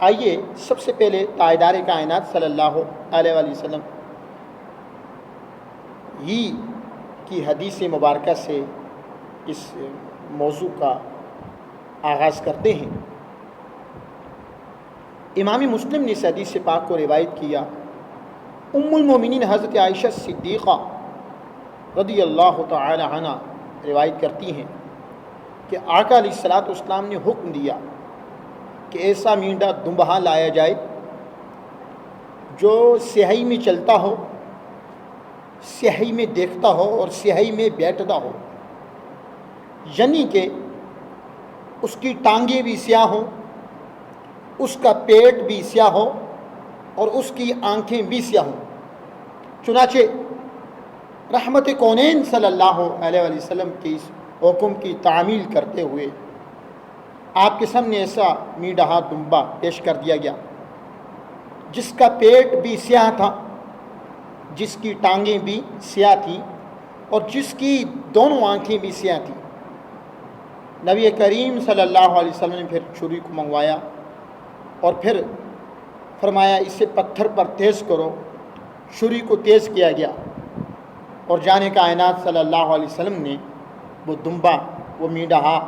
آئیے سب سے پہلے تاجدار کائنات صلی اللہ علیہ وآلہ وسلم ہی کی حدیث مبارکہ سے اس موضوع کا آغاز کرتے ہیں۔ امام مسلم نے اس حدیث پاک کو روایت کیا۔ ام المومنین حضرت عائشہ صدیقہ رضی اللہ تعالی عنہ روایت کرتی ہیں کہ آقا علیہ الصلوۃ والسلام نے حکم دیا کہ ایسا مینڈا دمبہا لایا جائے جو سیاہی میں چلتا ہو، سیاہی میں دیکھتا ہو اور سیاہی میں بیٹھتا ہو، یعنی کہ اس کی ٹانگیں بھی سیاہ ہوں، اس کا پیٹ بھی سیاہ ہو اور اس کی آنکھیں بھی سیاہ ہوں۔ چنانچہ رحمت کونین صلی اللہ علیہ وآلہ وسلم کے اس حکم کی تعمیل کرتے ہوئے آپ کے سامنے ایسا میڈہا دمبا پیش کر دیا گیا جس کا پیٹ بھی سیاہ تھا، جس کی ٹانگیں بھی سیاہ تھیں اور جس کی دونوں آنکھیں بھی سیاہ تھیں۔ نبی کریم صلی اللہ علیہ وسلم نے پھر چھری کو منگوایا اور پھر فرمایا اسے پتھر پر تیز کرو۔ چھری کو تیز کیا گیا اور جان کائنات صلی اللہ علیہ وسلم نے وہ دمبا، وہ میڈہا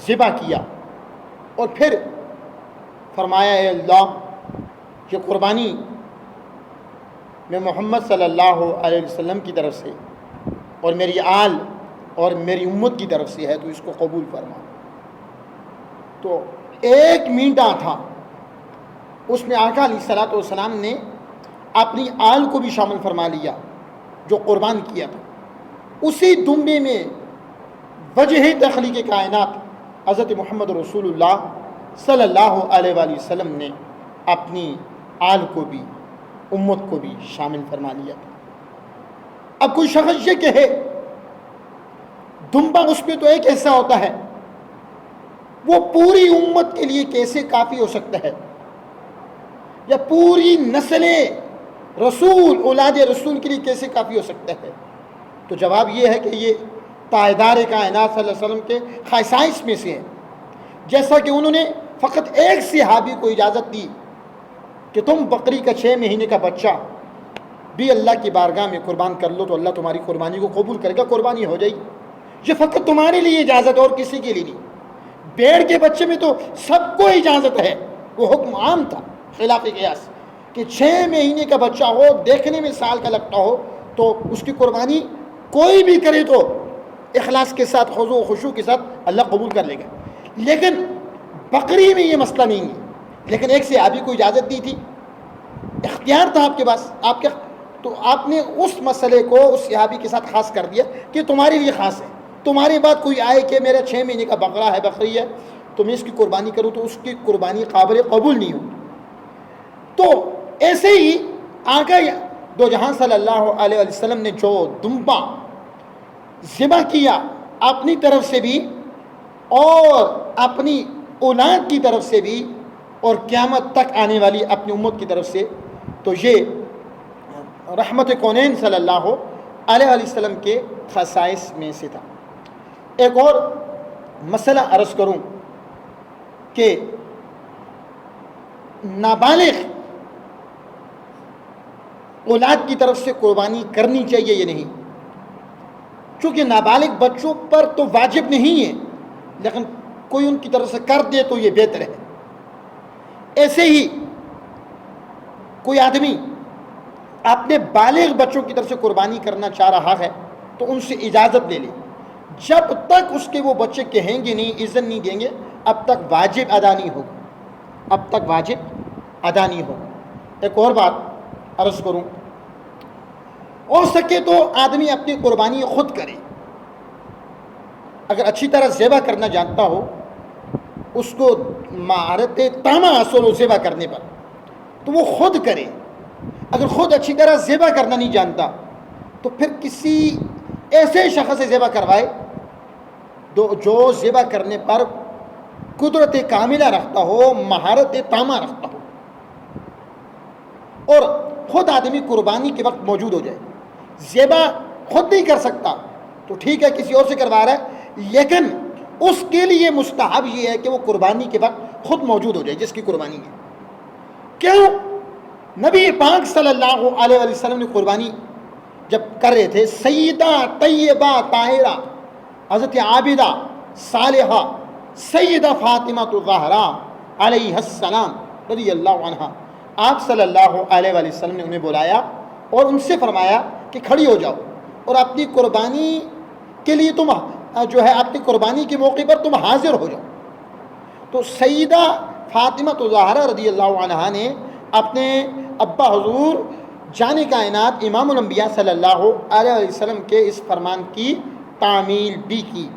ذبح کیا اور پھر فرمایا اے اللہ یہ قربانی میں محمد صلی اللہ علیہ وسلم کی طرف سے اور میری آل اور میری امت کی طرف سے ہے، تو اس کو قبول فرما۔ تو ایک مینڈا تھا، اس میں آقا علیہ الصلوۃ والسلام نے اپنی آل کو بھی شامل فرما لیا جو قربان کیا تھا۔ اسی دمبے میں وجہ تخلیق کائنات حضرت محمد رسول اللہ صلی اللہ علیہ وآلہ وسلم نے اپنی آل کو بھی، امت کو بھی شامل فرما لیا تھا۔ اب کوئی شخص یہ کہے دمبا اس پہ تو ایک ایسا ہوتا ہے، وہ پوری امت کے لیے کیسے کافی ہو سکتا ہے، یا پوری نسل رسول، اولاد رسول کے لیے کیسے کافی ہو سکتا ہے؟ تو جواب یہ ہے کہ یہ تاجدار کائنات صلی اللہ علیہ وسلم کے خصائص میں سے ہے۔ جیسا کہ انہوں نے فقط ایک صحابی کو اجازت دی کہ تم بکری کا 6 مہینے کا بچہ بھی اللہ کی بارگاہ میں قربان کر لو تو اللہ تمہاری قربانی کو قبول کرے گا، قربانی ہو جائے گی۔ یہ فقط تمہارے لیے اجازت اور کسی کے لیے نہیں۔ بیڑ کے بچے میں تو سب کو اجازت ہے، وہ حکم عام تھا خلاف قیاس کہ 6 مہینے کا بچہ ہو، دیکھنے میں سال کا لگتا ہو، تو اس کی قربانی کوئی بھی کرے تو اخلاص کے ساتھ، خضوع و خشوع کے ساتھ اللہ قبول کر لے گا۔ لیکن بکری میں یہ مسئلہ نہیں ہے۔ لیکن ایک صحابی کو اجازت دی تھی، اختیار تھا آپ کے پاس، تو آپ نے اس مسئلے کو اس صحابی کے ساتھ خاص کر دیا کہ تمہارے لیے خاص ہے۔ تمہارے بعد کوئی آئے کہ میرا 6 مہینے کا بکرا ہے، بکری ہے، تو میں اس کی قربانی کروں تو اس کی قربانی قابل قبول نہیں ہوگی۔ تو ایسے ہی آقا دو جہاں صلی اللہ علیہ وسلم نے جو دمبا ذبح کیا اپنی طرف سے بھی اور اپنی اولاد کی طرف سے بھی اور قیامت تک آنے والی اپنی امت کی طرف سے، تو یہ رحمت کونین صلی اللہ علیہ وسلم کے خصائص میں سے تھا۔ ایک اور مسئلہ عرض کروں کہ نابالغ اولاد کی طرف سے قربانی کرنی چاہیے یا نہیں، چونکہ نابالغ بچوں پر تو واجب نہیں ہے، لیکن کوئی ان کی طرف سے کر دے تو یہ بہتر ہے۔ ایسے ہی کوئی آدمی اپنے بالغ بچوں کی طرف سے قربانی کرنا چاہ رہا ہے تو ان سے اجازت لے لے، جب تک اس کے وہ بچے کہیں گے نہیں، اذن نہیں دیں گے، اب تک واجب ادا نہیں ہوگا، اب تک واجب ادا نہیں ہوگا۔ ایک اور بات عرض کروں، ہو سکے تو آدمی اپنی قربانی خود کرے۔ اگر اچھی طرح ذبح کرنا جانتا ہو، اس کو مہارت تامہ حاصل ہو ذبح کرنے پر، تو وہ خود کرے۔ اگر خود اچھی طرح ذبح کرنا نہیں جانتا تو پھر کسی ایسے شخص سے ذبح کروائے جو ذبح کرنے پر قدرت کاملہ رکھتا ہو، مہارت تامہ رکھتا ہو، اور خود آدمی قربانی کے وقت موجود ہو جائے۔ ذبح خود نہیں کر سکتا تو ٹھیک ہے، کسی اور سے کروا رہا ہے، لیکن اس کے لیے مستحب یہ ہے کہ وہ قربانی کے وقت خود موجود ہو جائے جس کی قربانی ہے. کیوں؟ نبی پاک صلی اللہ علیہ وسلم نے قربانی جب کر رہے تھے، سیدہ طیبہ طاہرہ حضرت عابدہ صالحہ سیدہ فاطمہ الزہراء علیہ السلام رضی اللہ عنہ، آپ صلی اللہ علیہ وسلم نے انہیں بلایا اور ان سے فرمایا کہ کھڑی ہو جاؤ اور اپنی قربانی کے لیے تم جو ہے اپنی قربانی کے موقع پر تم حاضر ہو جاؤ. تو سیدہ فاطمہ الزہراء رضی اللہ عنہ نے اپنے ابا حضور جان کائنات امام الانبیاء صلی اللہ علیہ وسلم کے اس فرمان کی تعمیل بھی کی.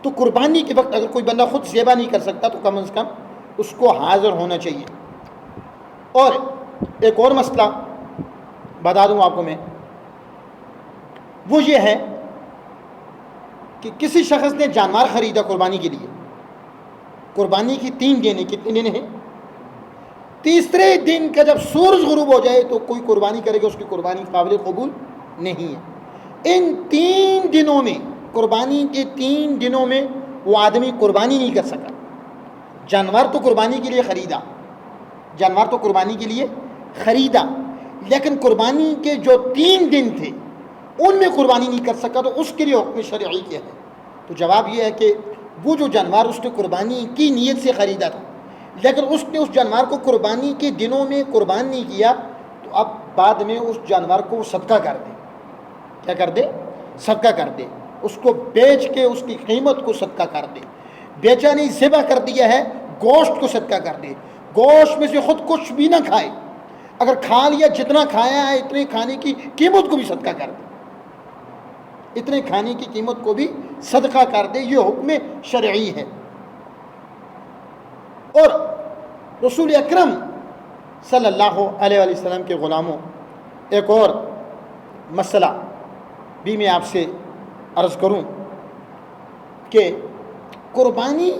تو قربانی کے وقت اگر کوئی بندہ خود ذبح نہیں کر سکتا تو کم از کم اس کو حاضر ہونا چاہیے. اور ایک اور مسئلہ بتا دوں آپ کو میں، وہ یہ ہے کہ کسی شخص نے جانور خریدا قربانی کے لیے، قربانی کی 3 دن، کتنے دن ہیں؟ تیسرے دن کا جب سورج غروب ہو جائے تو کوئی قربانی کرے گا، اس کی قربانی قابل قبول نہیں ہے. ان 3 دنوں میں، قربانی کے 3 دنوں میں وہ آدمی قربانی نہیں کر سکا. جانور تو قربانی کے لیے خریدا، جانور تو قربانی کے لیے خریدا، لیکن قربانی کے جو 3 دن تھے ان میں قربانی نہیں کر سکا. تو اس کے لیے حکم شرعی کیا ہے؟ تو جواب یہ ہے کہ وہ جو جانور اس نے قربانی کی نیت سے خریدا تھا لیکن اس نے اس جانور کو قربانی کے دنوں میں قربان نہیں کیا، تو اب بعد میں اس جانور کو صدقہ کر دے. کیا کر دے؟ صدقہ کر دے. اس کو بیچ کے اس کی قیمت کو صدقہ کر دے. بیچا نہیں، ذبح کر دیا ہے، گوشت کو صدقہ کر دے. گوشت میں سے خود کچھ بھی نہ کھائے، اگر کھا لیا جتنا کھایا ہے اتنے کھانے کی قیمت کو بھی صدقہ کر دے، اتنے کھانے کی قیمت کو بھی صدقہ کر دے. یہ حکم شرعی ہے. اور رسول اکرم صلی اللہ علیہ وسلم کے غلاموں، ایک اور مسئلہ بھی میں آپ سے عرض کروں کہ قربانی،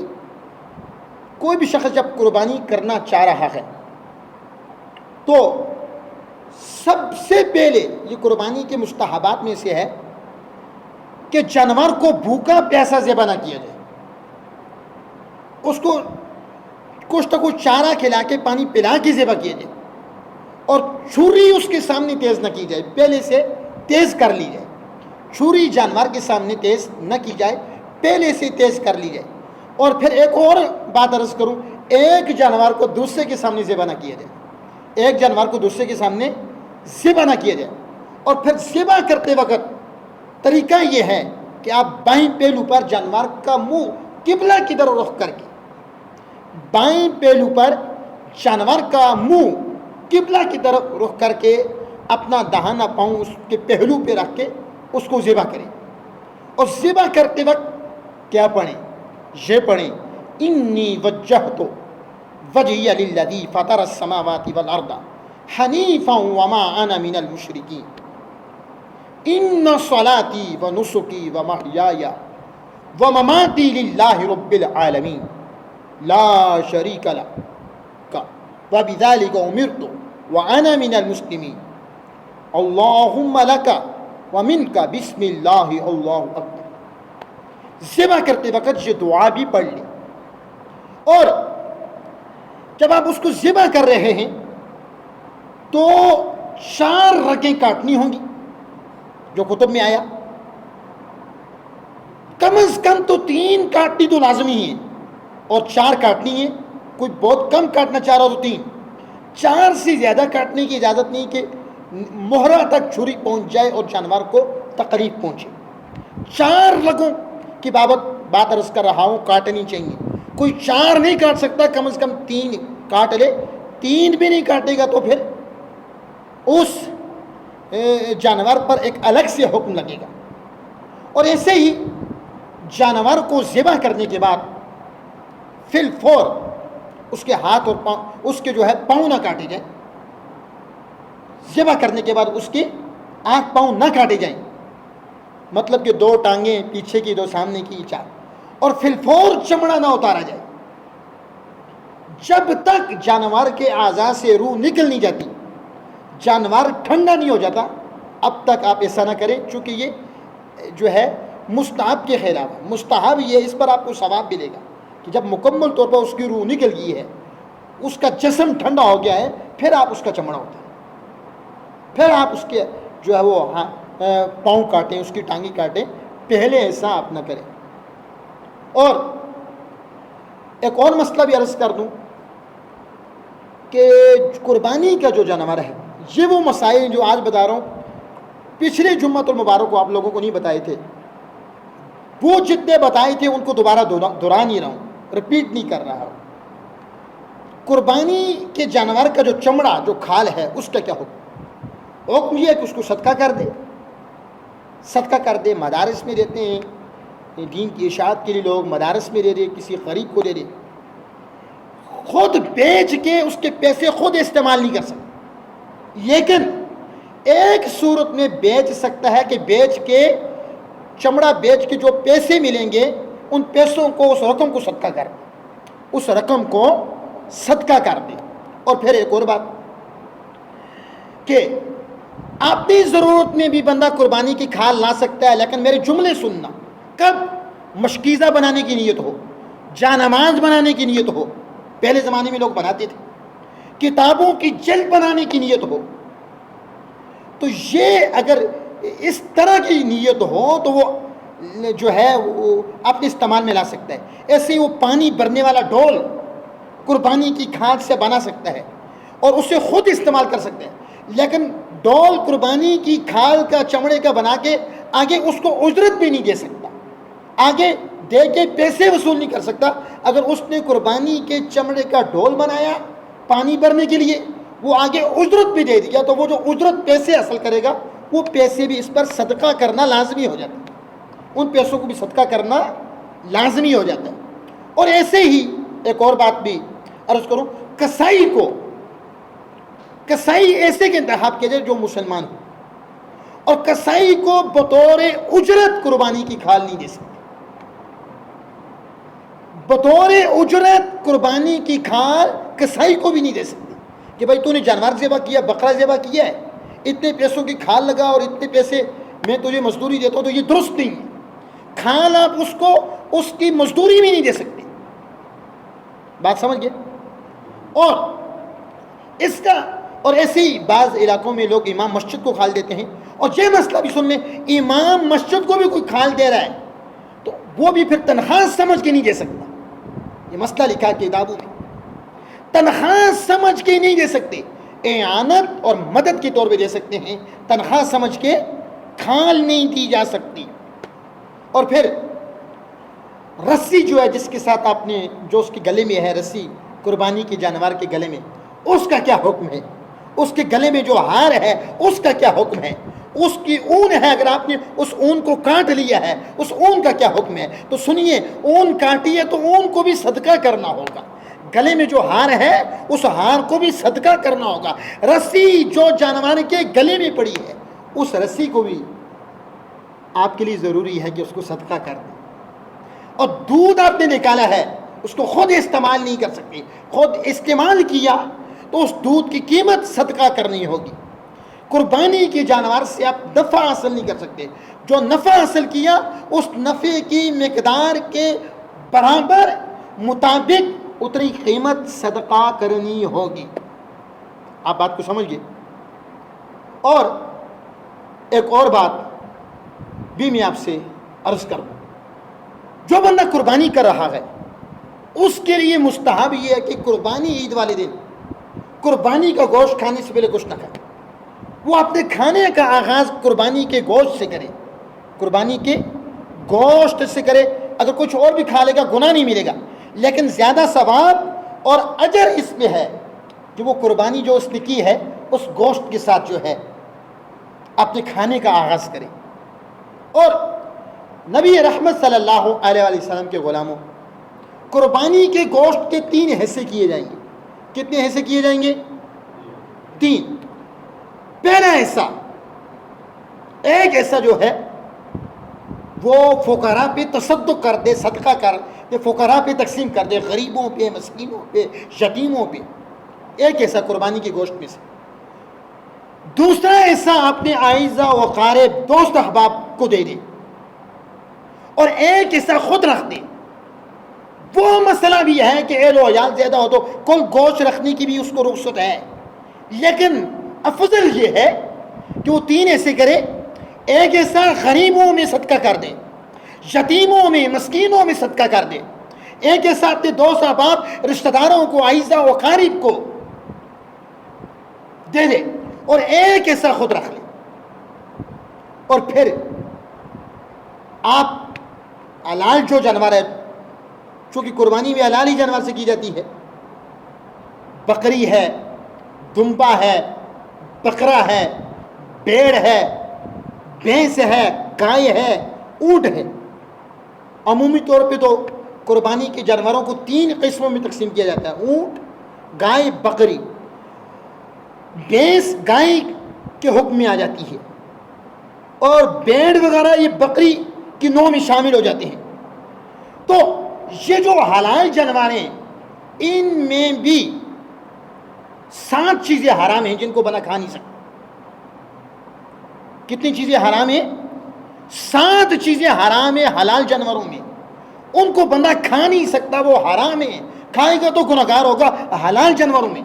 کوئی بھی شخص جب قربانی کرنا چاہ رہا ہے تو سب سے پہلے یہ قربانی کے مستحبات میں سے ہے کہ جانور کو بھوکا پیاسا ذبح نہ کیا جائے. اس کو کچھ نہ کچھ چارہ کھلا کے پانی پلا کے ذبح کیا جائے، اور چھری اس کے سامنے تیز نہ کی جائے، پہلے سے تیز کر لی جائے. چھری جانور کے سامنے تیز نہ کی جائے، پہلے سے تیز کر لی جائے. اور پھر ایک اور بات عرض کروں، ایک جانور کو دوسرے کے سامنے ذبح نہ کیا جائے، ایک جانور کو دوسرے کے سامنے ذبح نہ کیا جائے. اور پھر ذبح کرتے وقت طریقہ یہ ہے کہ آپ بائیں پہلو پر جانور کا منہ قبلہ کی طرف رخ کر کے، بائیں پہلو پر جانور کا منہ قبلہ کی طرف رخ کر کے اپنا دہانا پاؤں اس کے پہلو پہ رکھ کے اس کو ذبح کریں. اور ذبح کرتے وقت کیا پڑھیں؟ یہ پڑھیں، انی وجہت وجہی للذی فطر السماوات والارض حنیفا وما انا من المشرکین ان صلاتی ونسکی ومحیای ومماتی للہ رب العالمین لا شریک لہ وبذلک امرت وانا من المسلمین اللہم لک ومنک بسم اللہ اللہ اکبر. ذبح کرتے وقت یہ دعا بھی پڑھ لیں. اور جب آپ اس کو ذبح کر رہے ہیں تو 4 رگیں کاٹنی ہوں گی جو کتب میں آیا. کم از کم تو 3 کاٹنی تو لازمی ہے اور 4 کاٹنی ہے. کوئی بہت کم کاٹنا چاہ رہا تو 3. 4 سے زیادہ کاٹنے کی اجازت نہیں کہ مہرہ تک چھری پہنچ جائے اور جانور کو تکلیف پہنچے. 4 رگوں کی بات عرض کر رہا ہوں، کاٹنی چاہیے. کوئی 4 نہیں کاٹ سکتا، کم از کم 3 کاٹ لے. 3 بھی نہیں کاٹے گا تو پھر اس جانور پر ایک الگ سے حکم لگے گا. اور ایسے ہی جانور کو ذبح کرنے کے بعد فی الفور اس کے ہاتھ اور پاؤں، اس کے جو ہے پاؤں نہ کاٹے جائیں. ذبح کرنے کے بعد اس کے آنکھ پاؤں نہ کاٹے جائیں، مطلب کہ 2 ٹانگیں پیچھے کی 2 سامنے کی 4. اور فی الفور چمڑا نہ اتارا جائے جب تک جانور کے اعضاء سے روح نکل نہیں جاتی، جانور ٹھنڈا نہیں ہو جاتا، اب تک آپ ایسا نہ کریں. چونکہ یہ جو ہے مستحب کے خلاف ہے. مستحب یہ اس پر آپ کو ثواب ملے گا کہ جب مکمل طور پر اس کی روح نکل گئی ہے, اس کا جسم ٹھنڈا ہو گیا ہے, پھر آپ اس کا چمڑا ہوتا ہے, پھر آپ اس کے جو ہے وہ پاؤں کاٹیں, اس کی ٹانگیں کاٹیں, پہلے ایسا آپ نہ کریں. اور ایک اور مسئلہ بھی عرض کر دوں کہ قربانی کا جو جانور ہے, یہ وہ مسائل جو آج بتا رہا ہوں پچھلے جمعۃ المبارک کو آپ لوگوں کو نہیں بتائے تھے, وہ جتنے بتائے تھے ان کو دوبارہ دہرا نہیں رہا ہوں, رپیٹ نہیں کر رہا ہوں. قربانی کے جانور کا جو چمڑا, جو کھال ہے, اس کا کیا حکم؟ حکم یہ ہے کہ اس کو صدقہ کر دے, صدقہ کر دے. مدارس میں دیتے ہیں, دین کی اشاعت کے لیے لوگ مدارس میں دے دے, کسی غریب کو دے دے. خود بیچ کے اس کے پیسے خود استعمال نہیں کر سکتا, لیکن ایک صورت میں بیچ سکتا ہے کہ بیچ کے چمڑا بیچ کے جو پیسے ملیں گے ان پیسوں کو, اس رقم کو صدقہ کر دے, اس رقم کو صدقہ کر دے. اور پھر ایک اور بات کہ اپنی ضرورت میں بھی بندہ قربانی کی کھال لا سکتا ہے, لیکن میرے جملے سننا. کب؟ مشکیزہ بنانے کی نیت ہو, جانماز بنانے کی نیت ہو, پہلے زمانے میں لوگ بناتے تھے, کتابوں کی جلد بنانے کی نیت ہو. تو یہ اگر اس طرح کی نیت ہو تو وہ جو ہے وہ اپنے استعمال میں لا سکتا ہے. ایسے ہی وہ پانی بھرنے والا ڈول قربانی کی کھال سے بنا سکتا ہے اور اسے خود استعمال کر سکتا ہے, لیکن ڈول قربانی کی کھال کا چمڑے کا بنا کے آگے اس کو اجرت بھی نہیں دے سکتا, آگے دے کے پیسے وصول نہیں کر سکتا. اگر اس نے قربانی کے چمڑے کا ڈول بنایا پانی بھرنے کے لیے, وہ آگے اجرت بھی دے دیا, تو وہ جو اجرت پیسے حاصل کرے گا وہ پیسے بھی اس پر صدقہ کرنا لازمی ہو جاتا ہے, ان پیسوں کو بھی صدقہ کرنا لازمی ہو جاتا ہے. اور ایسے ہی ایک اور بات بھی عرض کروں, کسائی کو, کسائی ایسے کے انتخاب کیا جائے جو مسلمان ہو, اور کسائی کو بطور اجرت قربانی کی کھال نہیں دے سکتے, بطور اجرت قربانی کی کھال کسائی کو بھی نہیں دے سکتے کہ بھائی تو نے جانور ذبح کیا, بکرا ذبح کیا ہے, اتنے پیسوں کی کھال لگا اور اتنے پیسے میں تجھے مزدوری دیتا ہوں, تو یہ درست نہیں ہے. کھال آپ اس کو اس کی مزدوری بھی نہیں دے سکتے. بات سمجھ گئے؟ اور اس کا, اور ایسے ہی بعض علاقوں میں لوگ امام مسجد کو کھال دیتے ہیں, اور یہ مسئلہ بھی سن لیں, امام مسجد کو بھی کوئی کھال دے رہا ہے تو وہ بھی پھر تنخواہ سمجھ کے نہیں دے سکتا. یہ مسئلہ لکھا ہے کتابوں میں, تنخواہ سمجھ کے نہیں دے سکتے, اعانت اور مدد کے طور پہ دے سکتے ہیں, تنخواہ سمجھ کے کھال نہیں دی جا سکتی. اور پھر رسی جو ہے جس کے ساتھ آپ نے, جو اس کے گلے میں ہے رسی قربانی کے جانور کے گلے میں, اس کا کیا حکم ہے؟ اس کے گلے میں جو ہار ہے اس کا کیا حکم ہے؟ اس کی اون ہے, اگر آپ نے اس اون کو کاٹ لیا ہے اس اون کا کیا حکم ہے؟ تو سنیے, اون کاٹی ہے تو اون کو بھی صدقہ کرنا ہوگا, گلے میں جو ہار ہے اس ہار کو بھی صدقہ کرنا ہوگا, رسی جو جانور کے گلے میں پڑی ہے اس رسی کو بھی آپ کے لیے ضروری ہے کہ اس کو صدقہ کر دیں. اور دودھ آپ نے نکالا ہے اس کو خود استعمال نہیں کر سکتے, خود استعمال کیا تو اس دودھ کی قیمت صدقہ کرنی ہوگی. قربانی کے جانور سے آپ نفع حاصل نہیں کر سکتے, جو نفع حاصل کیا اس نفع کی مقدار کے برابر مطابق اتنی قیمت صدقہ کرنی ہوگی. آپ بات کو سمجھ گئے؟ اور ایک اور بات بھی میں آپ سے عرض کروں, جو بندہ قربانی کر رہا ہے اس کے لیے مستحب یہ ہے کہ قربانی عید والے دن قربانی کا گوشت کھانے سے پہلے کچھ نہ کھائے, وہ اپنے کھانے کا آغاز قربانی کے گوشت سے کرے, قربانی کے گوشت سے کرے. اگر کچھ اور بھی کھا لے گا گناہ نہیں ملے گا, لیکن زیادہ ثواب اور اجر اس میں ہے کہ وہ قربانی جو اس نے کی ہے اس گوشت کے ساتھ جو ہے اپنے کھانے کا آغاز کرے. اور نبی رحمت صلی اللہ علیہ وسلم کے غلاموں, قربانی کے گوشت کے 3 حصے کیے جائیں گے. کتنے حصے کیے جائیں گے؟ 3. پہلا حصہ, ایک حصہ جو ہے وہ فقراء پہ تصدق کر دے, صدقہ کر دے, فقراء پہ تقسیم کر دے, غریبوں پہ, مسکینوں پہ, یتیموں پہ. ایک حصہ قربانی کے گوشت میں سے. دوسرا حصہ اپنے اعزاء و اقارب, دوست احباب کو دے دے. اور ایک حصہ خود رکھ دے. وہ مسئلہ بھی ہے کہ اہل و عیال زیادہ ہو تو کل گوشت رکھنے کی بھی اس کو رخصت ہے، لیکن افضل یہ ہے کہ وہ 3 ایسے کرے. ایک حصہ غریبوں میں صدقہ کر دے، یتیموں میں، مسکینوں میں صدقہ کر دے. ایک حصہ اپنے دوست احباب رشتہ داروں کو، اعزا و اقارب کو دے دے، اور ایک حصہ خود رکھ لے. اور پھر آپ حلال جو جانور ہے، چونکہ قربانی بھی حلال ہی جانور سے کی جاتی ہے، بکری ہے، دمبا ہے، بکرا ہے، بھیڑ ہے، بھینس ہے، گائے ہے، اونٹ ہے. عمومی طور پہ تو قربانی کے جانوروں کو 3 قسموں میں تقسیم کیا جاتا ہے: اونٹ، گائے، بکری. بھینس گائے کے حکم میں آ جاتی ہے، اور بھیڑ وغیرہ یہ بکری کی نوع میں شامل ہو جاتے ہیں. تو یہ جو حلال جانور ہیں ان میں بھی 7 چیزیں حرام ہیں جن کو بندہ کھا نہیں سکتا. کتنی چیزیں حرام ہیں؟ 7 چیزیں حرام ہیں حلال جانوروں میں. ان کو بندہ کھا نہیں سکتا، وہ حرام ہے. کھائے گا تو گنہگار ہوگا. حلال جانوروں میں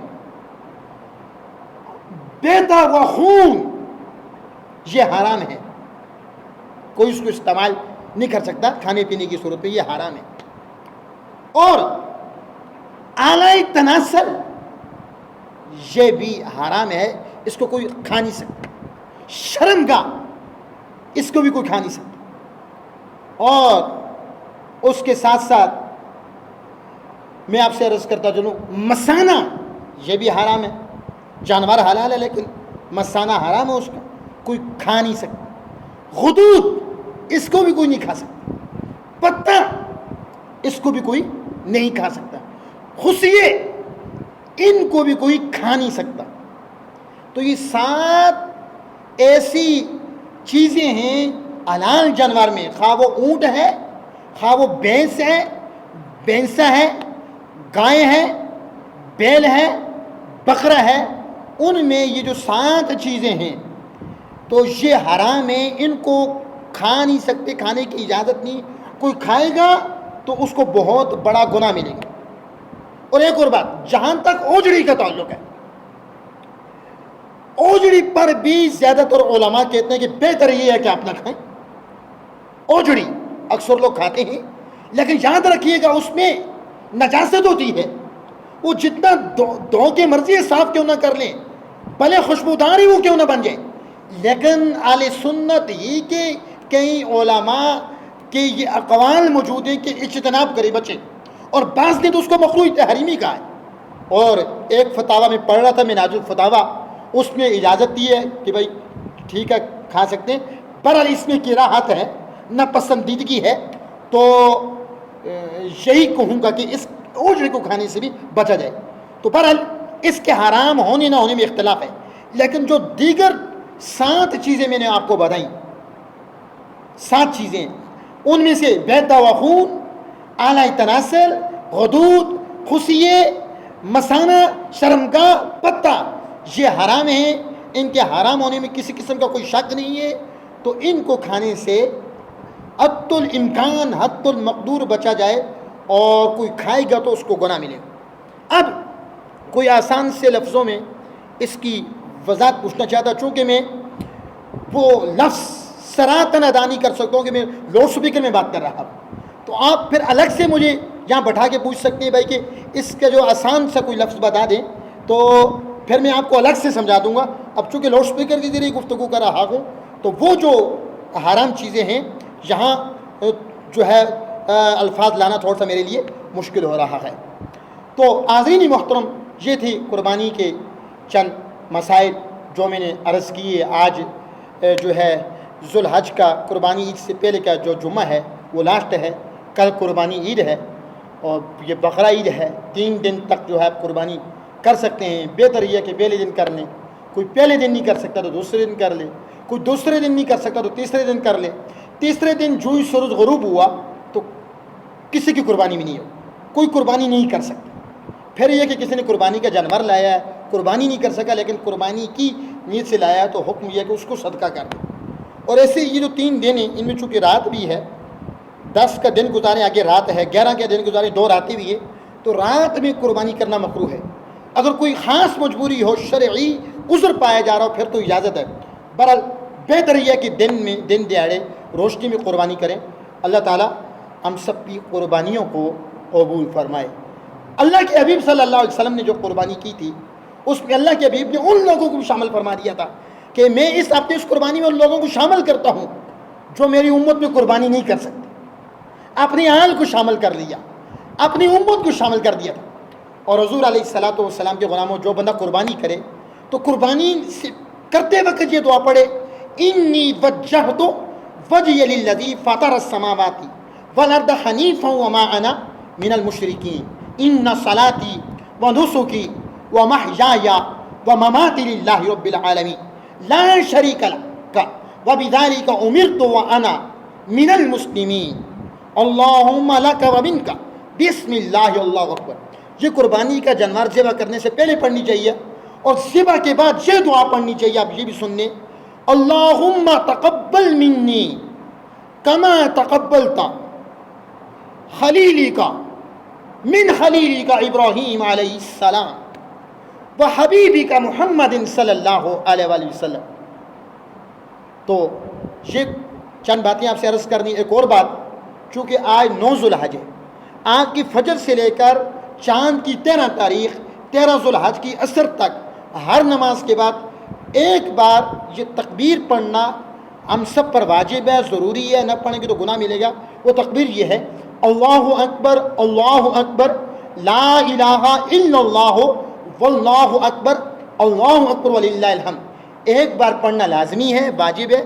بہتا ہوا خون یہ حرام ہے، کوئی اس کو استعمال نہیں کر سکتا کھانے پینے کی صورت میں، یہ حرام ہے. اور اعلی تناسل یہ بھی حرام ہے، اس کو کوئی کھا نہیں سکتا. شرمگاہ اس کو بھی کوئی کھا نہیں سکتا. اور اس کے ساتھ ساتھ میں آپ سے عرض کرتا چلوں، مسانہ یہ بھی حرام ہے. جانور حلال ہے لیکن مسانہ حرام ہے، اس کا کوئی کھا نہیں سکتا. غدود اس کو بھی کوئی نہیں کھا سکتا. پتہ اس کو بھی کوئی نہیں کھا سکتا. خصیے ان کو بھی کوئی کھا نہیں سکتا. تو یہ 7 ایسی چیزیں ہیں حلال جانور میں، خواہ وہ اونٹ ہے، خواہ وہ بھینس ہے، بھینسا ہے، گائے ہے، بیل ہے، بکرا ہے. ان میں یہ جو 7 چیزیں ہیں تو یہ حرام ہیں، ان کو کھا نہیں سکتے، کھانے کی اجازت نہیں. کوئی کھائے گا تو اس کو بہت بڑا گناہ ملے گا. اور ایک اور بات، جہاں تک اوجڑی کا تعلق ہے، اوجڑی پر بھی زیادہ تر علماء کہتے ہیں کہ بہتر یہ ہے کہ آپ نہ کھائیں. اوجڑی اکثر لوگ کھاتے ہیں، لیکن یاد رکھیے گا اس میں نجاست ہوتی ہے. وہ جتنا دھو کے مرضی صاف کیوں نہ کر لیں، بھلے خوشبودار ہی وہ کیوں نہ بن جائے، لیکن اہل سنت ہی کے کئی علماء کے یہ اقوال موجود ہیں کہ اجتناب کرے بچے. اور بعض نے تو اس کو مکروہ تحریمی کہا ہے. اور ایک فتاوہ میں پڑھ رہا تھا، منہاج الفتاویٰ، اس میں اجازت دی ہے کہ بھائی ٹھیک ہے کھا سکتے ہیں. بہرحال اس میں کراہت ہے، نہ پسندیدگی ہے. تو یہی کہوں گا کہ اس اوجڑے کو کھانے سے بھی بچا جائے. تو بہرحال اس کے حرام ہونے نہ ہونے میں اختلاف ہے، لیکن جو دیگر 7 چیزیں میں نے آپ کو بتائیں، 7 چیزیں، ان میں سے بہتا ہوا خون، اعلی تناسل، غدود، خصیے، مسانہ، شرمگاہ، پتہ، یہ حرام ہیں. ان کے حرام ہونے میں کسی قسم کا کوئی شک نہیں ہے. تو ان کو کھانے سے حد الامکان، حد المقدور بچا جائے، اور کوئی کھائے گا تو اس کو گناہ ملے. اب کوئی آسان سے لفظوں میں اس کی وضاحت پوچھنا چاہتا، چونکہ میں وہ لفظ سراہتاً ادا نہیں کر سکتا ہوں کہ میں لاؤڈ اسپیکر میں بات کر رہا ہوں. تو آپ پھر الگ سے مجھے یہاں بٹھا کے پوچھ سکتے ہیں بھائی کہ اس کا جو آسان سا کوئی لفظ بتا دیں، تو پھر میں آپ کو الگ سے سمجھا دوں گا. اب چونکہ لاؤڈ اسپیکر کے ذریعے گفتگو کر رہا ہوں، تو وہ جو حرام چیزیں ہیں یہاں جو ہے الفاظ لانا تھوڑا سا میرے لیے مشکل ہو رہا ہے. تو حاضرین محترم، یہ تھی قربانی کے چند مسائل جو میں نے عرض کیے. آج جو ہے ذو الحج کا قربانی عید سے پہلے کا جو جمعہ ہے وہ لاسٹ ہے. کل قربانی عید ہے اور یہ بقرہ عید ہے. 3 دن تک جو ہے آپ قربانی کر سکتے ہیں. بہتر یہ ہے کہ پہلے دن کر لیں. کوئی پہلے دن نہیں کر سکتا تو دوسرے دن کر لے. کوئی دوسرے دن نہیں کر سکتا تو تیسرے دن کر لے. تیسرے دن جو ہی سورج غروب ہوا تو کسی کی قربانی بھی نہیں ہو، کوئی قربانی نہیں کر سکتا. پھر یہ کہ کسی نے قربانی کا جانور لایا ہے، قربانی نہیں کر سکا لیکن قربانی کی نیت سے لایا ہے، تو حکم یہ ہے کہ اس کو صدقہ کر دے. اور ایسے یہ جو 3 دن ہیں ان میں چونکہ رات بھی ہے 10 کا دن گزاریں، آگے رات ہے، 11 کا دن گزاریں، 2 راتیں بھی ہے، تو رات میں قربانی کرنا مکروہ ہے۔ اگر کوئی خاص مجبوری ہو، شرعی عذر پایا جا رہا ہو، پھر تو اجازت ہے۔ بہرحال بہتر یہ ہے کہ دن دیہڑے روشنی میں قربانی کریں۔ اللہ تعالیٰ ہم سب کی قربانیوں کو قبول فرمائے۔ اللہ کے حبیب صلی اللہ علیہ وسلم نے جو قربانی کی تھی، اس میں اللہ کے حبیب نے ان لوگوں کو بھی شامل فرما دیا تھا کہ میں اپنی اس قربانی میں ان لوگوں کو شامل کرتا ہوں جو میری امت میں قربانی نہیں کر سکتے۔ اپنی آل کو شامل کر لیا، اپنی امت کو شامل کر دیا تھا۔ اور حضور علیہ الصلوۃ والسلام کے غلاموں، جو بندہ قربانی کرے تو قربانی کرتے وقت یہ دعا پڑھے، انی وجہت وجہی للذی فطر السماوات والارض حنیفا وما انا من المشرکین ان صلاتی ونسکی ومحیای ومماتی للہ رب العالمین لا شریک لہ وبذلک امرت وانا من المسلمین اللہم لک ومنک بسم اللہ اللہ اکبر۔ یہ قربانی کا جانور ذبح کرنے سے پہلے پڑھنی چاہیے، اور ذبح کے بعد یہ دعا پڑھنی چاہیے۔ آپ یہ بھی سن لیں، اللہم تقبل منی کما تقبلت خلیلی کا من خلیلی کا ابراہیم علیہ السلام و حبیبی کا محمد صلی اللہ علیہ وآلہ وسلم۔ تو یہ چند باتیں آپ سے عرض کرنی۔ ایک اور بات، چونکہ آج 9 ذوالحج ہے، آج کی فجر سے لے کر چاند کی 13 تاریخ 13 ذوالحج کی عصر تک ہر نماز کے بعد ایک بار یہ تکبیر پڑھنا ہم سب پر واجب ہے، ضروری ہے، نہ پڑھیں گے تو گناہ ملے گا۔ وہ تکبیر یہ ہے، اللہ اکبر اللہ اکبر لا الہ الا اللہ واللہ اکبر اللہ اکبر وللہ الحمد۔ ایک بار پڑھنا لازمی ہے، واجب ہے،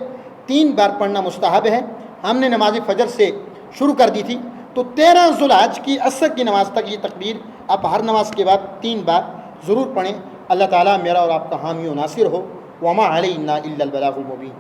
3 بار پڑھنا مستحب ہے۔ ہم نے نماز فجر سے شروع کر دی تھی، تو 13 ذوالحج کی عصر کی نماز تک یہ تکبیر آپ ہر نماز کے بعد 3 بار ضرور پڑھیں۔ اللہ تعالیٰ میرا اور آپ کا حامی و ناصر ہو۔ وما علینا الا البلاغ المبین۔